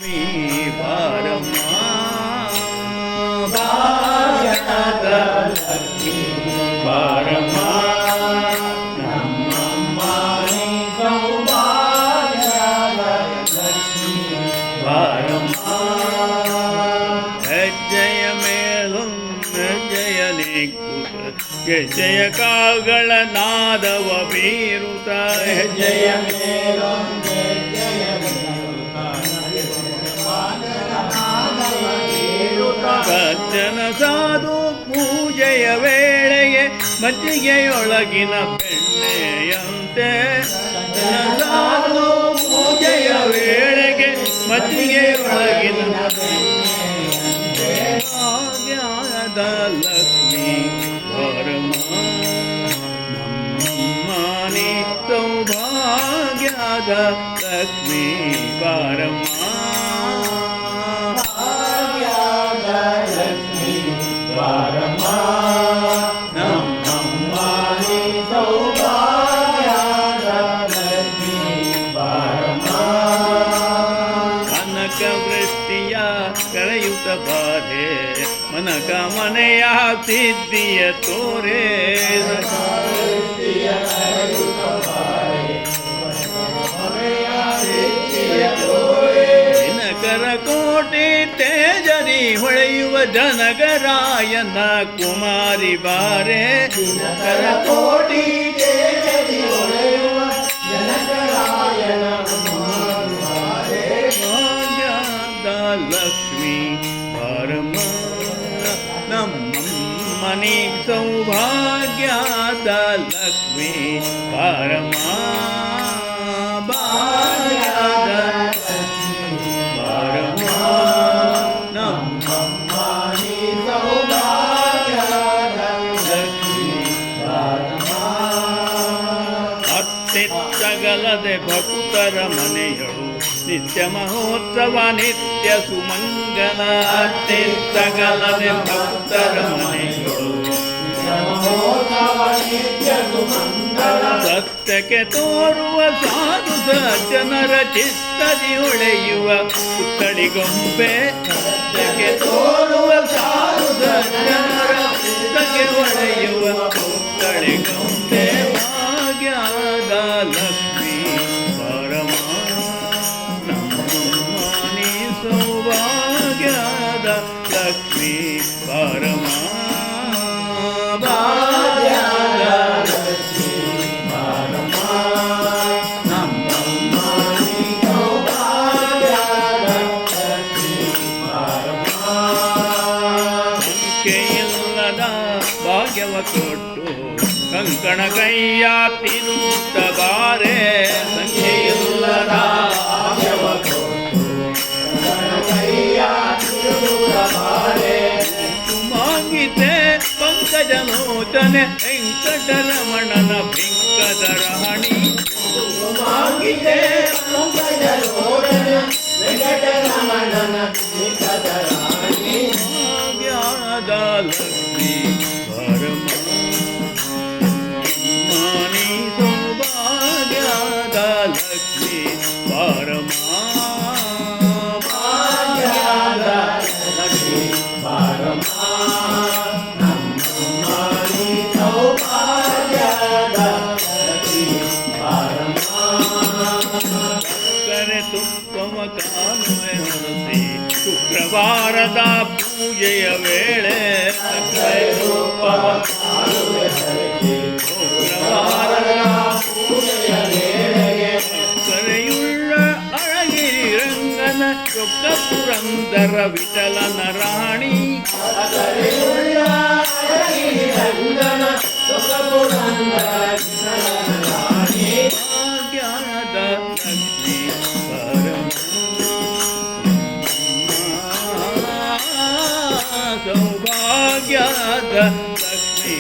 ಬಾರಮ್ಮ ಭಾಗ್ಯದ ಲಕ್ಷ್ಮೀ ಬಾರಮ್ಮ ನಮ್ಮಮ್ಮ ನೀ ಸೌಭಾಗ್ಯದ ಲಕ್ಷ್ಮೀ ಬಾರಮ್ಮ ಹೆಜ್ಜೆಯ ಮೇಲೊಂದು ಹೆಜ್ಜೆಯನೇ ಕೂತ ಹೆಜ್ಜೆಯ ಕಾಲ್ಗಳ ನಾದವ ಬೀರುತ್ತ ಹೆಜ್ಜೆಯ ಮೇಲೊಂದು ಸಜ್ಜನ ಸಾಧು ಪೂಜೆಯ ವೇಳೆಗೆ ಮಜ್ಜಿಗೆಯೊಳಗಿನ ಬೆಣ್ಣೆಯಂತೆ ಸಜ್ಜನ ಸಾಧು ಪೂಜೆಯ ವೇಳೆಗೆ ಮಜ್ಜಿಗೆಯೊಳಗಿನ ಭಾಗ್ಯದ ಲಕ್ಷ್ಮೀ ಬಾರಮ್ಮ ನಮ್ಮಮ್ಮ ನೀ ಸೌಭಾಗ್ಯದ ಲಕ್ಷ್ಮೀ ಬಾರಮ್ಮ ಬಾರಮ್ಮ ನಮ್ಮಮ್ಮ ನೀ ಸೌಭಾಗ್ಯದ ಲಕ್ಷ್ಮೀ ಬಾರಮ್ಮ ಕನಕ ವೃಷ್ಟಿಯ ಕರೆಯುತ್ತ ಬಾರೆ ಮನಕ ಮನೆಯ ಸಿದ್ಧಿಯ ತೋರೆ ದಿನಕರ ಕೋಟೆ ತೇಜರಿ ಹೊಳೆಯುವ ಜನಗರಾಯನ ಕುಮಾರಿ ಬಾರೆ ದಿನಕರ ಕೋಟಿ ತೇಜರಿ ಹೊಳೆಯುವ ಜನಗರಾಯನ ಕುಮಾರಿ ಬಾರೆ ಭಾಗ್ಯದ ಲಕ್ಷ್ಮೀ ಬಾರಮ್ಮ ನಮ್ಮಮ್ಮ ನೀ ಸೌಭಾಗ್ಯದ ಲಕ್ಷ್ಮೀ ಬಾರಮ್ಮ ಭಾಗ್ಯದ ಅತ್ತಿತ್ತಗಲದೆ ಭಕ್ತರ ಮನೆಯಳು ನಿತ್ಯ ಮಹೋತ್ಸವ ನಿತ್ಯ ಸುಮಂಗಲ ಅತ್ತಿತ್ತಗಲದೆ ಭಕ್ತರ ಮನೆಯಳು ಸತ್ಯಕ್ಕೆ ತೋರುವ ಸಾಧು ಸಜ್ಜನರ ಚಿತ್ತದಿ ಹೊಳೆಯುವ ಪುತ್ತಳಿಗೊಂಬೆ ಸತ್ಯಕ್ಕೆ ತೋರುವ ಸಾಧು ಸಜ್ಜನರ ಚಿತ್ತಕ್ಕೆ ಹೊಳೆಯುವ ಪುತ್ತಳಿಗೊಂಬೆ ಭಾಗ್ಯದ ಲಕ್ಷ್ಮೀ ಬಾರಮ್ಮ ನಮ್ಮಮ್ಮ ನೀ ಸೌಭಾಗ್ಯದ ಲಕ್ಷ್ಮೀ ಬಾರಮ್ಮ ಭಾಗ್ಯದ ಲಕ್ಷ್ಮೀ ಬಾರಮ್ಮ ನಮ್ಮಮ್ಮ ನೀ ಸೌಭಾಗ್ಯದ ಲಕ್ಷ್ಮೀ ಬಾರಮ್ಮ ಸಂಖ್ಯೆಯಿಲ್ಲದ ಭಾಗ್ಯವ ಕೊಟ್ಟು ಕಂಕಣ ಕೈಯ ತಿರುತ್ತ ಬಾರೆ ಸಂಖ್ಯೆಯಿಲ್ಲದ ಭಾಗ್ಯವ ಕೊಟ್ಟು ಕೈಯ ತಿರುತ್ತ ಬಾರೆ ಮಾಗಿತೆ ಪಂಕಜಲೋಚನೆ ವೆಂಕಟರಮಣನ ಬಿಂಕದ ರಾಣಿ ಮಾಗಿತೆ ಪಂಕಜಲೋಚನೆ ವೆಂಕಟರಮಣನ ಬಿಂಕದ ರಾಣಿ ಭಾಗ್ಯದ ಲಕ್ಷ್ಮೀ ಬಾರಮ್ಮ ಮಾನಿ ಸೌಭಾಗ್ಯದ ಲಕ್ಷ್ಮೀ ಬಾರಮ್ಮ ಭಾಗ್ಯದ ಲಕ್ಷ್ಮೀ ಬಾರಮ್ಮ ನಮ್ಮಮ್ಮ ನೀ ಸೌಭಾಗ್ಯದ ಲಕ್ಷ್ಮೀ ಬಾರಮ್ಮ ಸಕ್ಕರೆ ತುಪ್ಪವ ಕಾಲುವೆ ಹೊರಸಿ ಶುಕ್ರವಾರದ ಪೂಜೆಯ ವೇಳೆ ಸಕ್ಕರೆ ತುಪ್ಪವ ಕಾಲುವೆ ಹರಸಿ ಶುಕ್ರವಾರದ ಪೂಜೆಯ ವೇಳೆಗೆ ಕರೆಯುಳ್ಳ ಅಳಗಿರಿ ರಂಗನ ಚೊಕ್ಕ ಪುರಂದರ ವಿಠಲನ ರಾಣಿ ಕರೆಯುಳ್ಳ ಅಳಗಿರಿ ರಂಗನ ಚೊಕ್ಕ ಪುರಂದರ ವಿಠಲನ ರಾಣಿ ಭಾಗ್ಯದ ಲಕ್ಷ್ಮೀ ಬಾರಮ್ಮ ಸೌಭಾಗ್ಯದ ಲಕ್ಷ್ಮೀ